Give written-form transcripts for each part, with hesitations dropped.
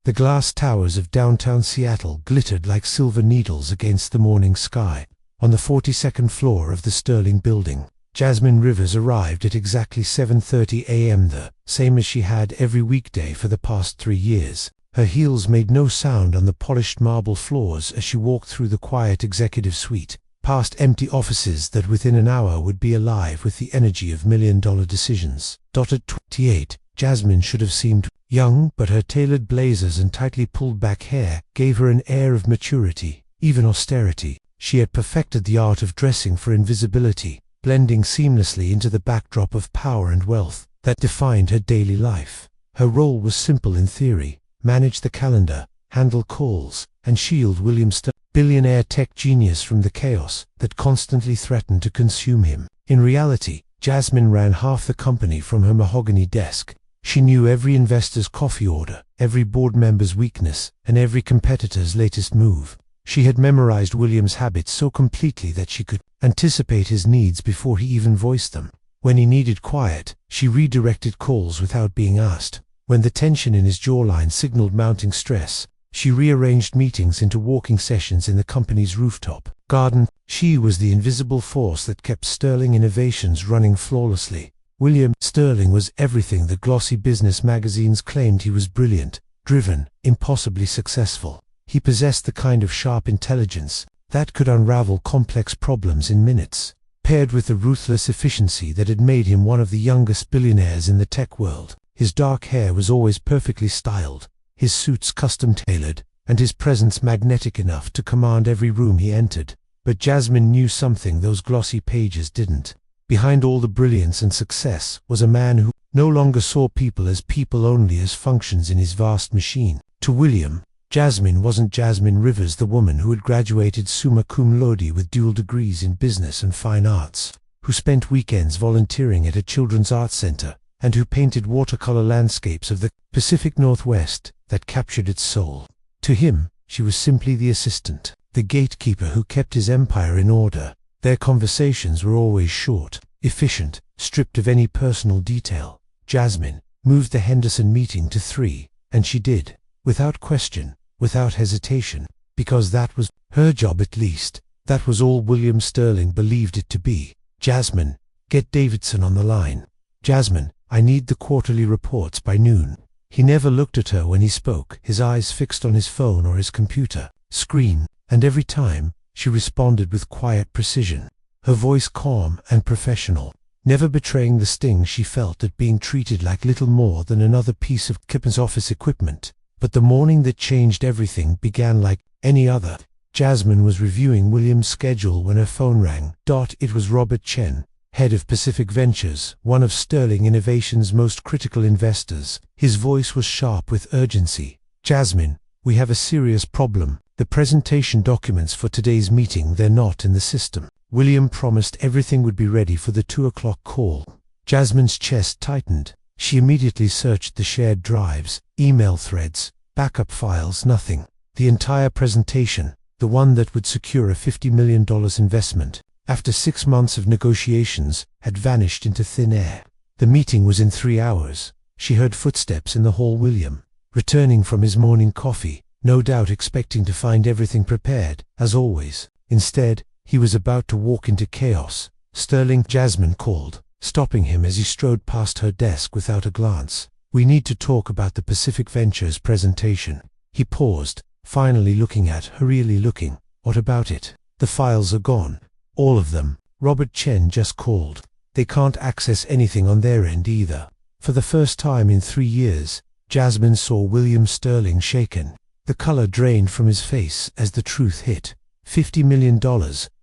The glass towers of downtown Seattle glittered like silver needles against the morning sky. On the 42nd floor of the Sterling building, Jasmine Rivers arrived at exactly 7:30 a.m., the same as she had every weekday for the past 3 years. Her heels made no sound on the polished marble floors as she walked through the quiet executive suite, past empty offices that within an hour would be alive with the energy of million-dollar decisions. At 28, Jasmine should have seemed young, but her tailored blazers and tightly pulled-back hair gave her an air of maturity, even austerity. She had perfected the art of dressing for invisibility, blending seamlessly into the backdrop of power and wealth that defined her daily life. Her role was simple in theory: manage the calendar, handle calls, and shield William Sterling, billionaire tech genius, from the chaos that constantly threatened to consume him. In reality, Jasmine ran half the company from her mahogany desk. She knew every investor's coffee order, every board member's weakness, and every competitor's latest move. She had memorized William's habits so completely that she could anticipate his needs before he even voiced them. When he needed quiet, she redirected calls without being asked. When the tension in his jawline signaled mounting stress, she rearranged meetings into walking sessions in the company's rooftop garden. She was the invisible force that kept Sterling Innovations running flawlessly. William Sterling was everything the glossy business magazines claimed he was: brilliant, driven, impossibly successful. He possessed the kind of sharp intelligence that could unravel complex problems in minutes, paired with the ruthless efficiency that had made him one of the youngest billionaires in the tech world. His dark hair was always perfectly styled, his suits custom-tailored, and his presence magnetic enough to command every room he entered. But Jasmine knew something those glossy pages didn't. Behind all the brilliance and success was a man who no longer saw people as people, only as functions in his vast machine. To William, Jasmine wasn't Jasmine Rivers, the woman who had graduated summa cum laude with dual degrees in business and fine arts, who spent weekends volunteering at a children's arts center, and who painted watercolor landscapes of the Pacific Northwest that captured its soul. To him, she was simply the assistant, the gatekeeper who kept his empire in order. Their conversations were always short, efficient, stripped of any personal detail. Jasmine moved the Henderson meeting to 3, and she did, without question, without hesitation, because that was her job. At least, that was all William Sterling believed it to be. Jasmine, get Davidson on the line. Jasmine, I need the quarterly reports by noon. He never looked at her when he spoke, his eyes fixed on his phone or his computer screen, and every time, she responded with quiet precision, her voice calm and professional, never betraying the sting she felt at being treated like little more than another piece of Kippen's office equipment. But the morning that changed everything began like any other. Jasmine was reviewing William's schedule when her phone rang. It was Robert Chen, head of Pacific Ventures, one of Sterling Innovations' most critical investors. His voice was sharp with urgency. Jasmine, we have a serious problem. The presentation documents for today's meeting, they're not in the system. William promised everything would be ready for the 2 o'clock call. Jasmine's chest tightened. She immediately searched the shared drives, email threads, backup files. Nothing. The entire presentation, the one that would secure a $50 million investment, after 6 months of negotiations, had vanished into thin air. The meeting was in 3 hours. She heard footsteps in the hall. William, returning from his morning coffee, no doubt expecting to find everything prepared, as always. Instead, he was about to walk into chaos. Sterling, Jasmine called, stopping him as he strode past her desk without a glance. We need to talk about the Pacific Ventures presentation. He paused, finally looking at her. Really looking. What about it? The files are gone. All of them. Robert Chen just called. They can't access anything on their end either. For the first time in 3 years, Jasmine saw William Sterling shaken. The color drained from his face as the truth hit. $50 million,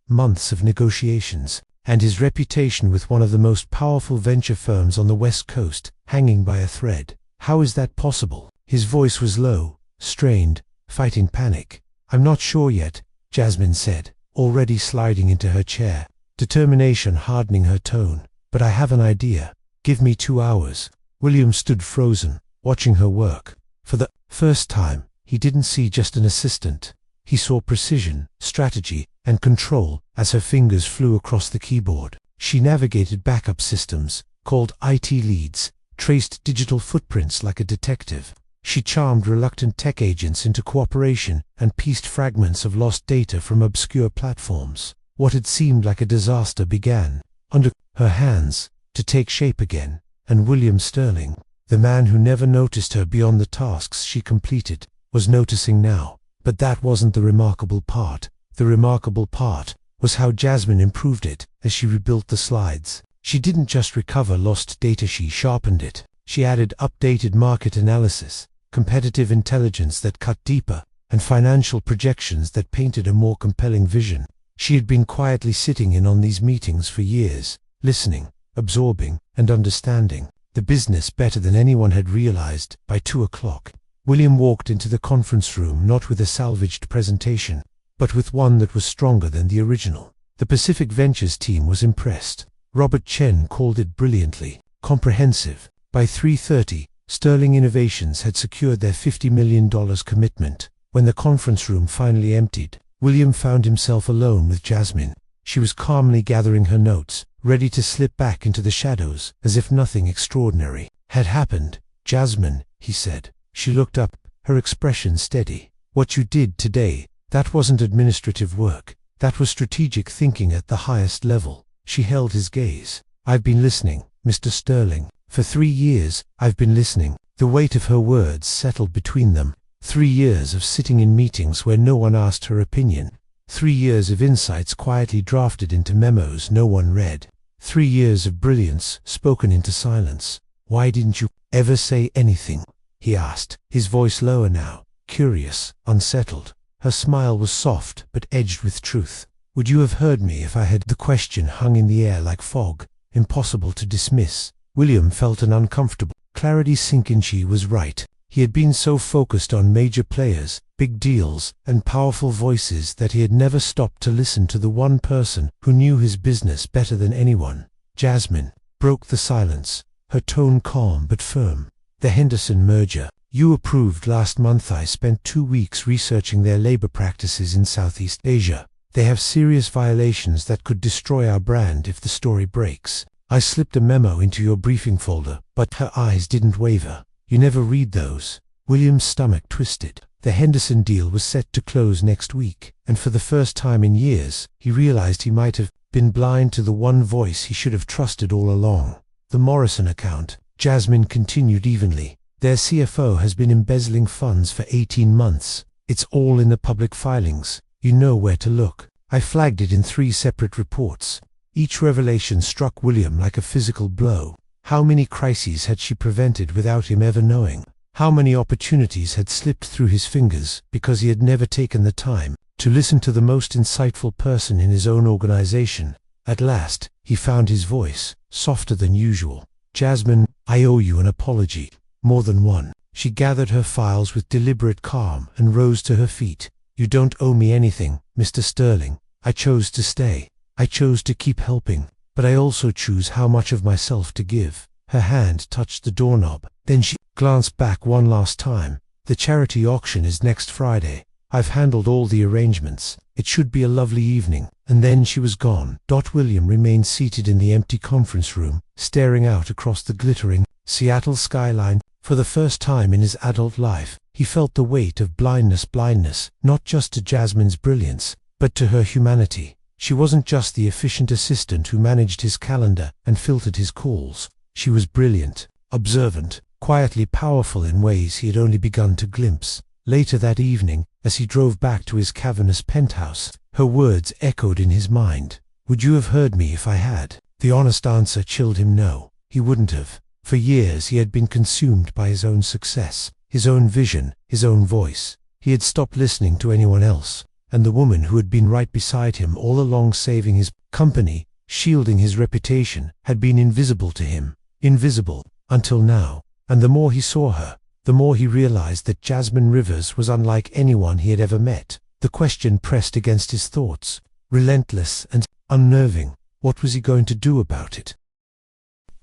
months of negotiations, and his reputation with one of the most powerful venture firms on the West Coast hanging by a thread. How is that possible? His voice was low, strained, fighting panic. I'm not sure yet, Jasmine said, already sliding into her chair, determination hardening her tone. But I have an idea. Give me 2 hours. William stood frozen, watching her work. For the first time, he didn't see just an assistant. He saw precision, strategy, and control as her fingers flew across the keyboard. She navigated backup systems, called IT leads, traced digital footprints like a detective. She charmed reluctant tech agents into cooperation and pieced fragments of lost data from obscure platforms. What had seemed like a disaster began, under her hands, to take shape again, and William Sterling, the man who never noticed her beyond the tasks she completed, was noticing now. But that wasn't the remarkable part. The remarkable part was how Jasmine improved it as she rebuilt the slides. She didn't just recover lost data, she sharpened it. She added updated market analysis, competitive intelligence that cut deeper, and financial projections that painted a more compelling vision. She had been quietly sitting in on these meetings for years, listening, absorbing, and understanding the business better than anyone had realized. By 2 o'clock, William walked into the conference room not with a salvaged presentation, but with one that was stronger than the original. The Pacific Ventures team was impressed. Robert Chen called it brilliantly comprehensive. By 3:30, Sterling Innovations had secured their $50 million commitment. When the conference room finally emptied, William found himself alone with Jasmine. She was calmly gathering her notes, ready to slip back into the shadows, as if nothing extraordinary had happened. "Jasmine," he said. She looked up, her expression steady. "What you did today, that wasn't administrative work. That was strategic thinking at the highest level." She held his gaze. "I've been listening, Mr. Sterling. For 3 years, I've been listening." The weight of her words settled between them. 3 years of sitting in meetings where no one asked her opinion. 3 years of insights quietly drafted into memos no one read. 3 years of brilliance spoken into silence. "Why didn't you ever say anything?" he asked, his voice lower now, curious, unsettled. Her smile was soft but edged with truth. "Would you have heard me if I had?" The question hung in the air like fog, impossible to dismiss. William felt an uncomfortable clarity sink in. She was right. He had been so focused on major players, big deals, and powerful voices that he had never stopped to listen to the one person who knew his business better than anyone. Jasmine broke the silence, her tone calm but firm. "The Henderson merger. You approved last month. I spent 2 weeks researching their labor practices in Southeast Asia. They have serious violations that could destroy our brand if the story breaks. I slipped a memo into your briefing folder." But her eyes didn't waver. "You never read those." William's stomach twisted. The Henderson deal was set to close next week, and for the first time in years, he realized he might have been blind to the one voice he should have trusted all along. "The Morrison account," Jasmine continued evenly. "Their CFO has been embezzling funds for 18 months. It's all in the public filings. You know where to look. I flagged it in 3 separate reports." Each revelation struck William like a physical blow. How many crises had she prevented without him ever knowing? How many opportunities had slipped through his fingers because he had never taken the time to listen to the most insightful person in his own organization? At last, he found his voice, softer than usual. "Jasmine, I owe you an apology." "More than one." She gathered her files with deliberate calm and rose to her feet. "You don't owe me anything, Mr. Sterling. I chose to stay. I chose to keep helping, but I also choose how much of myself to give." Her hand touched the doorknob. Then she glanced back one last time. "The charity auction is next Friday. I've handled all the arrangements. It should be a lovely evening." And then she was gone. William remained seated in the empty conference room, staring out across the glittering Seattle skyline. For the first time in his adult life, he felt the weight of blindness, not just to Jasmine's brilliance, but to her humanity. She wasn't just the efficient assistant who managed his calendar and filtered his calls. She was brilliant, observant, quietly powerful in ways he had only begun to glimpse. Later that evening, as he drove back to his cavernous penthouse, her words echoed in his mind. "Would you have heard me if I had?" The honest answer chilled him. No, he wouldn't have. For years he had been consumed by his own success, his own vision, his own voice. He had stopped listening to anyone else. And the woman who had been right beside him all along, saving his company, shielding his reputation, had been invisible to him. Invisible, until now. And the more he saw her, the more he realized that Jasmine Rivers was unlike anyone he had ever met. The question pressed against his thoughts, relentless and unnerving. What was he going to do about it?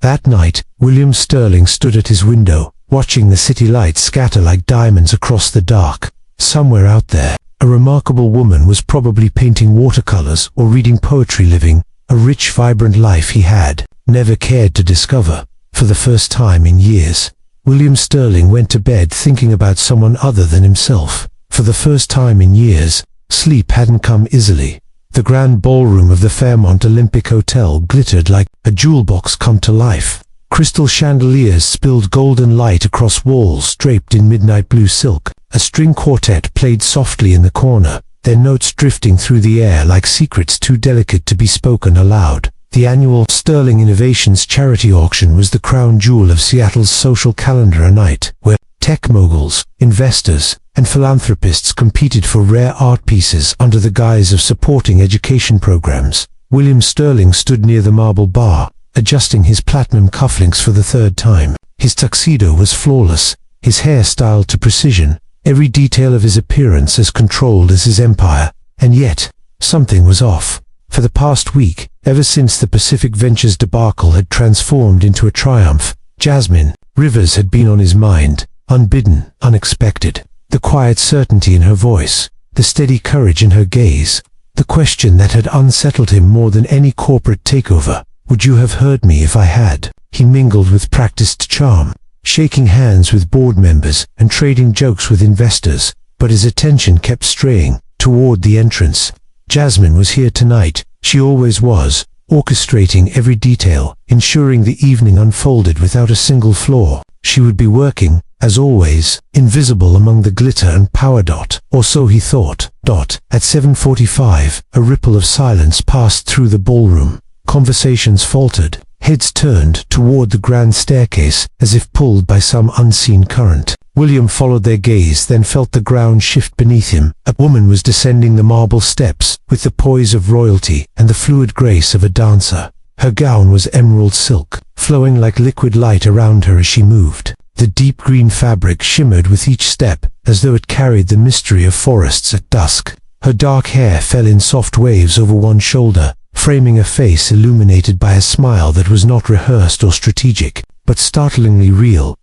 That night, William Sterling stood at his window, watching the city lights scatter like diamonds across the dark. Somewhere out there, a remarkable woman was probably painting watercolors or reading poetry, living a rich, vibrant life he had never cared to discover. For the first time in years, William Sterling went to bed thinking about someone other than himself. For the first time in years, sleep hadn't come easily. The grand ballroom of the Fairmont Olympic Hotel glittered like a jewel box come to life. Crystal chandeliers spilled golden light across walls draped in midnight blue silk. A string quartet played softly in the corner, their notes drifting through the air like secrets too delicate to be spoken aloud. The annual Sterling Innovations charity auction was the crown jewel of Seattle's social calendar, a night where tech moguls, investors, and philanthropists competed for rare art pieces under the guise of supporting education programs. William Sterling stood near the marble bar, adjusting his platinum cufflinks for the third time. His tuxedo was flawless, his hair styled to precision, every detail of his appearance as controlled as his empire. And yet, something was off. For the past week, ever since the Pacific Ventures debacle had transformed into a triumph, Jasmine Rivers had been on his mind, unbidden, unexpected. The quiet certainty in her voice, the steady courage in her gaze, the question that had unsettled him more than any corporate takeover. Would you have heard me if I had? He mingled with practiced charm, shaking hands with board members and trading jokes with investors, but his attention kept straying toward the entrance. Jasmine was here tonight, she always was, orchestrating every detail, ensuring the evening unfolded without a single flaw. She would be working, as always, invisible among the glitter and power. Or so he thought. At 7:45, a ripple of silence passed through the ballroom. Conversations faltered, heads turned toward the grand staircase as if pulled by some unseen current. William followed their gaze, then felt the ground shift beneath him. A woman was descending the marble steps with the poise of royalty and the fluid grace of a dancer. Her gown was emerald silk, flowing like liquid light around her as she moved. The deep green fabric shimmered with each step, as though it carried the mystery of forests at dusk. Her dark hair fell in soft waves over one shoulder, framing a face illuminated by a smile that was not rehearsed or strategic, but startlingly real.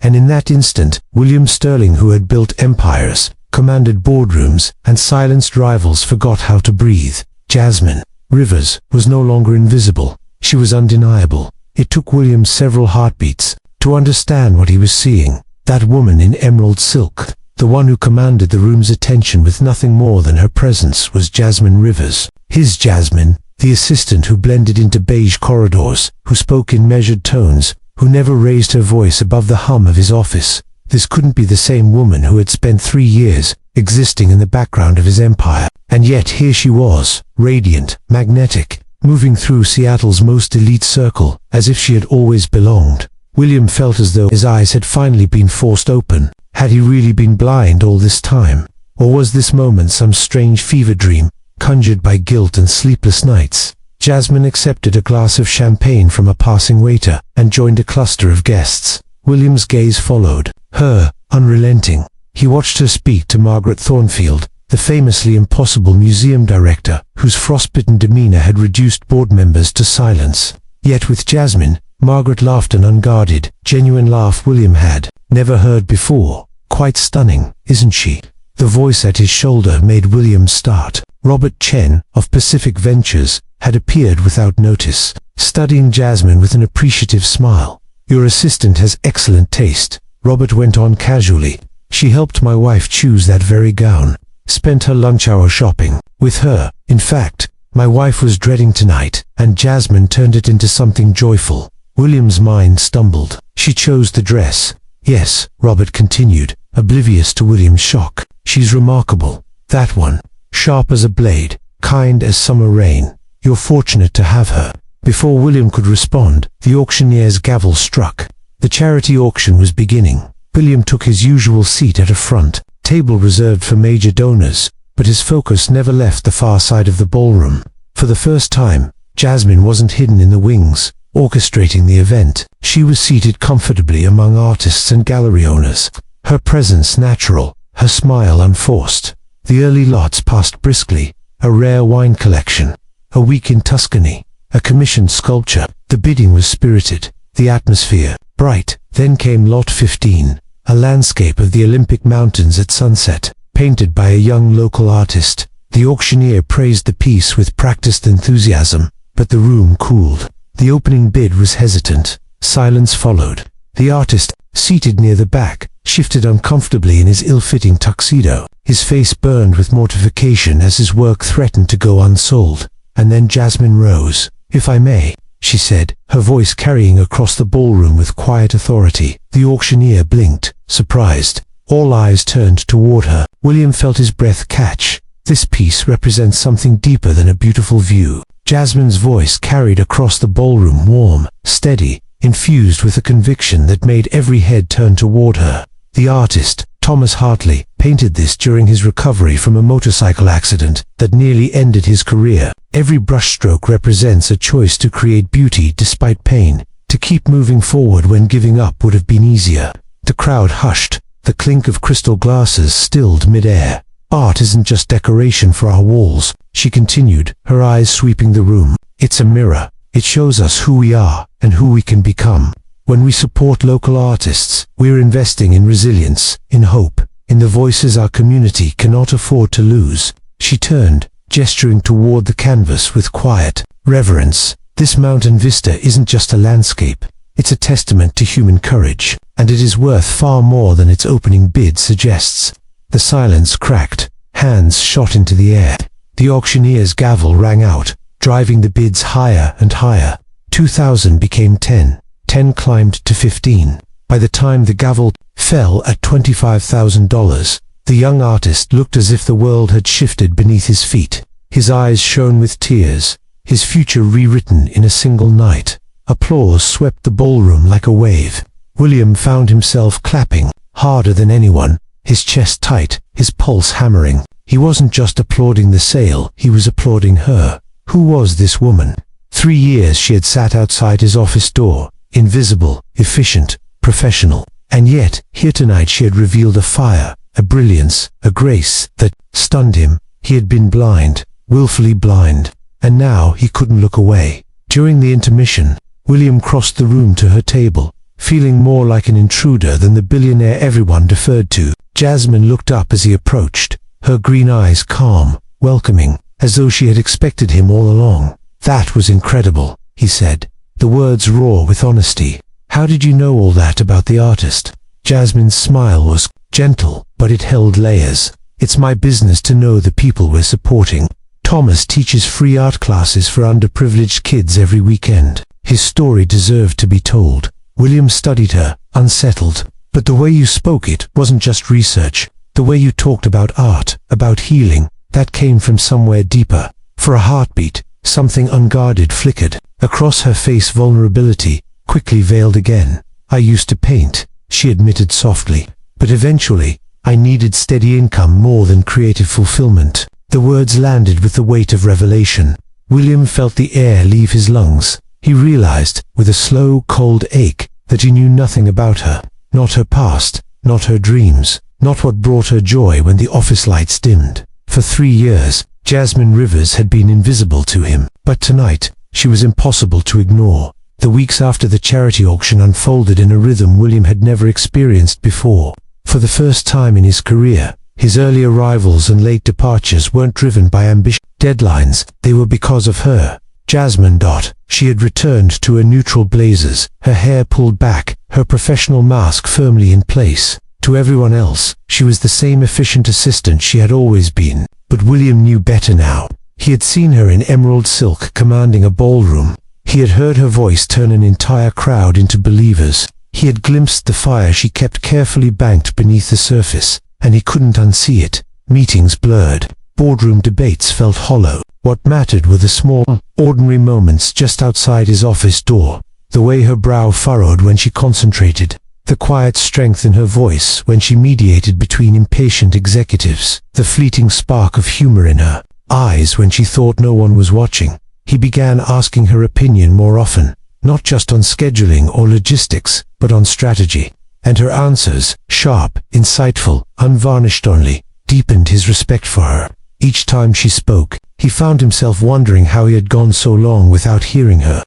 And in that instant, William Sterling, who had built empires, commanded boardrooms, and silenced rivals, forgot how to breathe. Jasmine Rivers was no longer invisible. She was undeniable. It took William several heartbeats to understand what he was seeing. That woman in emerald silk, the one who commanded the room's attention with nothing more than her presence, was Jasmine Rivers. His Jasmine, the assistant who blended into beige corridors, who spoke in measured tones, who never raised her voice above the hum of his office. This couldn't be the same woman who had spent 3 years existing in the background of his empire. And yet here she was, radiant, magnetic, moving through Seattle's most elite circle, as if she had always belonged. William felt as though his eyes had finally been forced open. Had he really been blind all this time? Or was this moment some strange fever dream, conjured by guilt and sleepless nights? Jasmine accepted a glass of champagne from a passing waiter and joined a cluster of guests. William's gaze followed her, unrelenting. He watched her speak to Margaret Thornfield, the famously impossible museum director, whose frostbitten demeanor had reduced board members to silence. Yet with Jasmine, Margaret laughed an unguarded, genuine laugh William had never heard before. Quite stunning, isn't she? The voice at his shoulder made William start. Robert Chen, of Pacific Ventures, had appeared without notice, studying Jasmine with an appreciative smile. Your assistant has excellent taste, Robert went on casually. She helped my wife choose that very gown. Spent her lunch hour shopping with her. In fact, my wife was dreading tonight, and Jasmine turned it into something joyful. William's mind stumbled. She chose the dress. Yes, Robert continued, oblivious to William's shock. She's remarkable. That one. Sharp as a blade, kind as summer rain. You're fortunate to have her. Before William could respond, the auctioneer's gavel struck. The charity auction was beginning. William took his usual seat at a front table reserved for major donors, but his focus never left the far side of the ballroom. For the first time, Jasmine wasn't hidden in the wings, orchestrating the event. She was seated comfortably among artists and gallery owners, her presence natural, her smile unforced. The early lots passed briskly, a rare wine collection, a week in Tuscany, a commissioned sculpture. The bidding was spirited, the atmosphere bright. Then came Lot 15, a landscape of the Olympic Mountains at sunset, painted by a young local artist. The auctioneer praised the piece with practiced enthusiasm, but the room cooled. The opening bid was hesitant. Silence followed. The artist seated near the back, shifted uncomfortably in his ill-fitting tuxedo. His face burned with mortification as his work threatened to go unsold. And then Jasmine rose. "If I may," she said, her voice carrying across the ballroom with quiet authority. The auctioneer blinked, surprised. All eyes turned toward her. William felt his breath catch. "This piece represents something deeper than a beautiful view." Jasmine's voice carried across the ballroom, warm, steady, infused with a conviction that made every head turn toward her. The artist, Thomas Hartley, painted this during his recovery from a motorcycle accident that nearly ended his career. Every brushstroke represents a choice to create beauty despite pain, to keep moving forward when giving up would have been easier. The crowd hushed. The clink of crystal glasses stilled mid-air. "Art isn't just decoration for our walls," she continued, her eyes sweeping the room. "It's a mirror. It shows us who we are and who we can become. When we support local artists, we're investing in resilience, in hope, in the voices our community cannot afford to lose." She turned, gesturing toward the canvas with quiet reverence. "This mountain vista isn't just a landscape. It's a testament to human courage, and it is worth far more than its opening bid suggests." The silence cracked. Hands shot into the air. The auctioneer's gavel rang out, driving the bids higher and higher. 2,000 became 10. 10 climbed to 15. By the time the gavel fell at $25,000, the young artist looked as if the world had shifted beneath his feet. His eyes shone with tears, his future rewritten in a single night. Applause swept the ballroom like a wave. William found himself clapping, harder than anyone, his chest tight, his pulse hammering. He wasn't just applauding the sale, he was applauding her. Who was this woman? 3 years she had sat outside his office door, invisible, efficient, professional. And yet, here tonight she had revealed a fire, a brilliance, a grace that stunned him. He had been blind, willfully blind, and now he couldn't look away. During the intermission, William crossed the room to her table, feeling more like an intruder than the billionaire everyone deferred to. Jasmine looked up as he approached, her green eyes calm, welcoming, as though she had expected him all along. "That was incredible," he said, the words raw with honesty. "How did you know all that about the artist?" Jasmine's smile was gentle, but it held layers. "It's my business to know the people we're supporting. Thomas teaches free art classes for underprivileged kids every weekend. His story deserved to be told." William studied her, unsettled. "But the way you spoke it wasn't just research. The way you talked about art, about healing, that came from somewhere deeper." For a heartbeat, something unguarded flickered. Across her face vulnerability, quickly veiled again. "I used to paint," she admitted softly. "But eventually, I needed steady income more than creative fulfillment." The words landed with the weight of revelation. William felt the air leave his lungs. He realized, with a slow, cold ache, that he knew nothing about her. Not her past, not her dreams, not what brought her joy when the office lights dimmed. For 3 years, Jasmine Rivers had been invisible to him, but tonight, she was impossible to ignore. The weeks after the charity auction unfolded in a rhythm William had never experienced before. For the first time in his career, his early arrivals and late departures weren't driven by ambition, deadlines, they were because of her. Jasmine. She had returned to her neutral blazers, her hair pulled back, her professional mask firmly in place. To everyone else, she was the same efficient assistant she had always been. But William knew better now. He had seen her in emerald silk commanding a ballroom. He had heard her voice turn an entire crowd into believers. He had glimpsed the fire she kept carefully banked beneath the surface, and he couldn't unsee it. Meetings blurred. Boardroom debates felt hollow. What mattered were the small, ordinary moments just outside his office door. The way her brow furrowed when she concentrated. The quiet strength in her voice when she mediated between impatient executives. The fleeting spark of humor in her eyes when she thought no one was watching. He began asking her opinion more often, not just on scheduling or logistics, but on strategy. And her answers, sharp, insightful, unvarnished only, deepened his respect for her. Each time she spoke, he found himself wondering how he had gone so long without hearing her.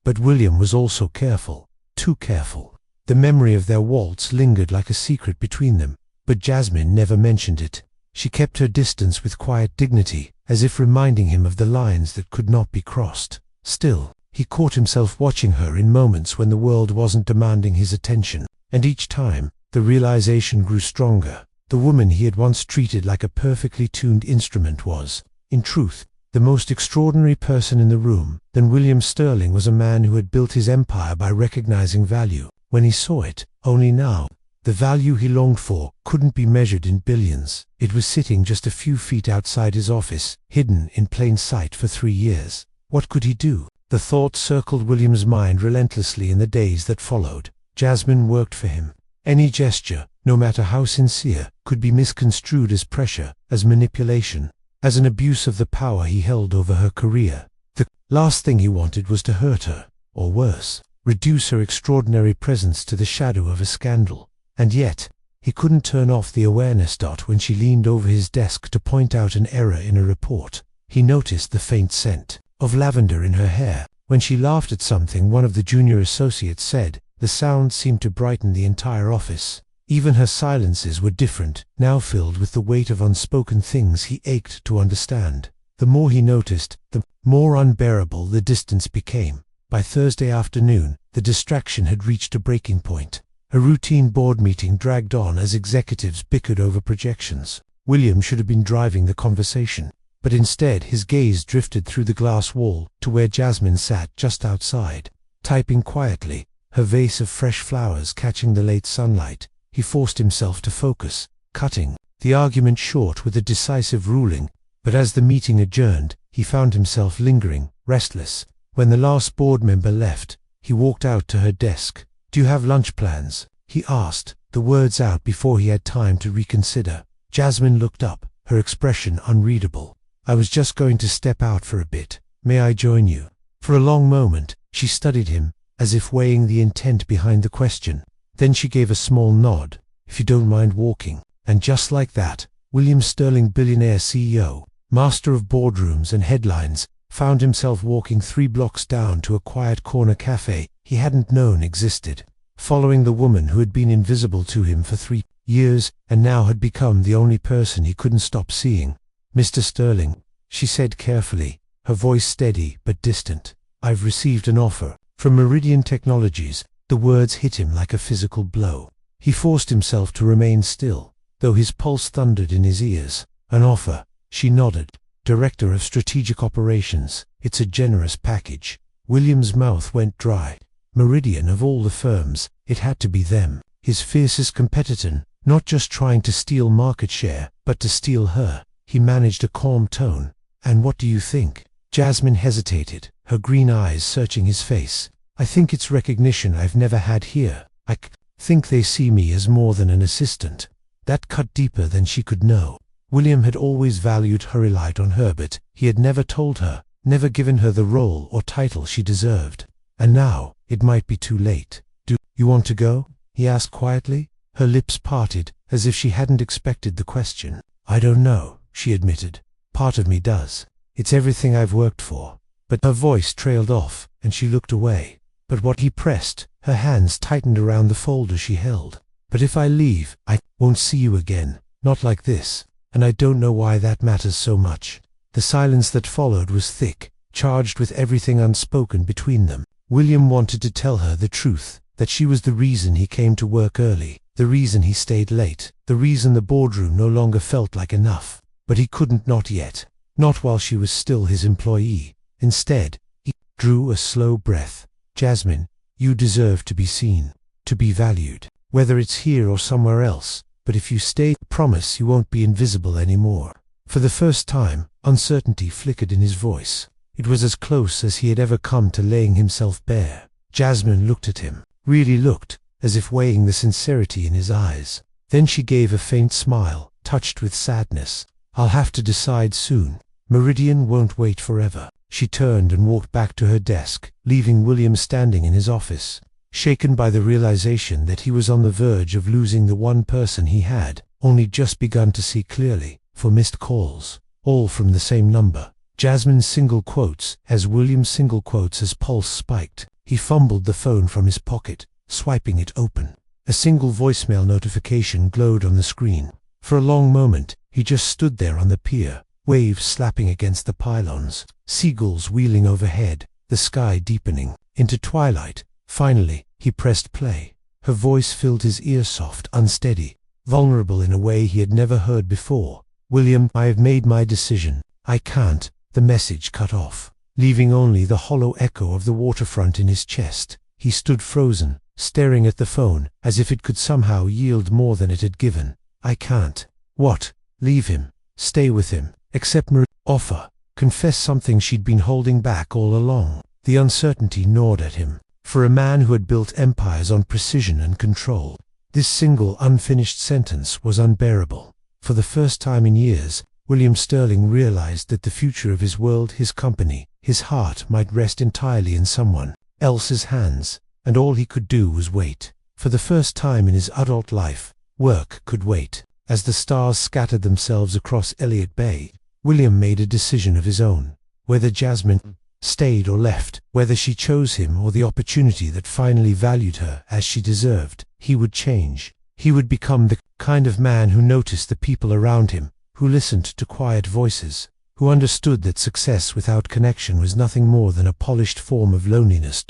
But William was also careful, too careful. The memory of their waltz lingered like a secret between them, but Jasmine never mentioned it. She kept her distance with quiet dignity, as if reminding him of the lines that could not be crossed. Still, He caught himself watching her in moments when the world wasn't demanding his attention, and each time, the realization grew stronger. The woman he had once treated like a perfectly tuned instrument was, in truth, the most extraordinary person in the room. Then William Sterling was a man who had built his empire by recognizing value when he saw it. Only now, the value he longed for couldn't be measured in billions. It was sitting just a few feet outside his office, hidden in plain sight for 3 years. What could he do? The thought circled William's mind relentlessly in the days that followed. Jasmine worked for him. Any gesture, no matter how sincere, could be misconstrued as pressure, as manipulation, as an abuse of the power he held over her career. The last thing he wanted was to hurt her, or worse, reduce her extraordinary presence to the shadow of a scandal. And yet, he couldn't turn off the awareness. When she leaned over his desk to point out an error in a report, he noticed the faint scent of lavender in her hair. When she laughed at something one of the junior associates said, the sound seemed to brighten the entire office. Even her silences were different, now filled with the weight of unspoken things he ached to understand. The more he noticed, the more unbearable the distance became. By Thursday afternoon, the distraction had reached a breaking point. A routine board meeting dragged on as executives bickered over projections. William should have been driving the conversation, but instead his gaze drifted through the glass wall to where Jasmine sat just outside, typing quietly, her vase of fresh flowers catching the late sunlight. He forced himself to focus, cutting the argument short with a decisive ruling, but as the meeting adjourned, he found himself lingering, restless. When the last board member left, he walked out to her desk. "Do you have lunch plans?" he asked, the words out before he had time to reconsider. Jasmine looked up, her expression unreadable. "I was just going to step out for a bit. May I join you?" For a long moment, she studied him, as if weighing the intent behind the question. Then she gave a small nod. "If you don't mind walking." And just like that, William Sterling, billionaire CEO, master of boardrooms and headlines, found himself walking 3 blocks down to a quiet corner cafe he hadn't known existed, following the woman who had been invisible to him for 3 years and now had become the only person he couldn't stop seeing. "Mr. Sterling," she said carefully, her voice steady but distant, "I've received an offer from Meridian Technologies." The words hit him like a physical blow. He forced himself to remain still, though his pulse thundered in his ears. "An offer," she nodded. "Director of Strategic Operations. It's a generous package." William's mouth went dry. Meridian, of all the firms, it had to be them. His fiercest competitor, not just trying to steal market share, but to steal her. He managed a calm tone. "And what do you think?" Jasmine hesitated, her green eyes searching his face. "I think it's recognition I've never had here. I think they see me as more than an assistant." That cut deeper than she could know. William had always valued her, relied on her, but he had never told her, never given her the role or title she deserved. And now, it might be too late. "Do you want to go?" he asked quietly. Her lips parted, as if she hadn't expected the question. "I don't know," she admitted. "Part of me does. It's everything I've worked for." But her voice trailed off, and she looked away. "But what?" he pressed, her hands tightened around the folder she held. "But if I leave, I won't see you again. Not like this. And I don't know why that matters so much." The silence that followed was thick, charged with everything unspoken between them. William wanted to tell her the truth, that she was the reason he came to work early, the reason he stayed late, the reason the boardroom no longer felt like enough. But he couldn't, not yet. Not while she was still his employee. Instead, he drew a slow breath. "Jasmine, you deserve to be seen, to be valued, whether it's here or somewhere else. But if you stay, promise you won't be invisible anymore." For the first time, uncertainty flickered in his voice. It was as close as he had ever come to laying himself bare. Jasmine looked at him, really looked, as if weighing the sincerity in his eyes. Then she gave a faint smile, touched with sadness. "I'll have to decide soon. Meridian won't wait forever." She turned and walked back to her desk, leaving William standing in his office, shaken by the realization that he was on the verge of losing the one person he had only just begun to see clearly. 4 missed calls, all from the same number. Jasmine's single quotes, as William's single quotes as pulse spiked. He fumbled the phone from his pocket, swiping it open. A single voicemail notification glowed on the screen. For a long moment, he just stood there on the pier, waves slapping against the pylons, seagulls wheeling overhead, the sky deepening into twilight. Finally, he pressed play. Her voice filled his ear, soft, unsteady, vulnerable in a way he had never heard before. "William, I have made my decision. I can't." The message cut off, leaving only the hollow echo of the waterfront in his chest. He stood frozen, staring at the phone, as if it could somehow yield more than it had given. "I can't." What? Leave him? Stay with him? Accept Marie's offer? Confess something she'd been holding back all along? The uncertainty gnawed at him. For a man who had built empires on precision and control, this single unfinished sentence was unbearable. For the first time in years, William Sterling realized that the future of his world, his company, his heart might rest entirely in someone else's hands, and all he could do was wait. For the first time in his adult life, work could wait. As the stars scattered themselves across Elliott Bay, William made a decision of his own. Whether Jasmine stayed or left, whether she chose him or the opportunity that finally valued her as she deserved, he would change. He would become the kind of man who noticed the people around him, who listened to quiet voices, who understood that success without connection was nothing more than a polished form of loneliness.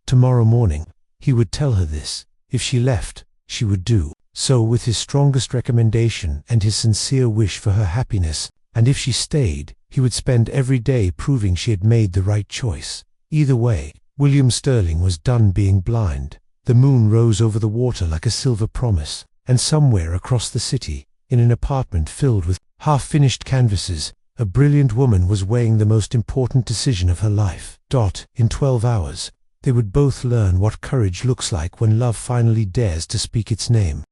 Tomorrow morning, he would tell her this. If she left, she would do so with his strongest recommendation and his sincere wish for her happiness, and if she stayed, he would spend every day proving she had made the right choice. Either way, William Sterling was done being blind. The moon rose over the water like a silver promise, and somewhere across the city, in an apartment filled with half-finished canvases, a brilliant woman was weighing the most important decision of her life. In 12 hours, they would both learn what courage looks like when love finally dares to speak its name.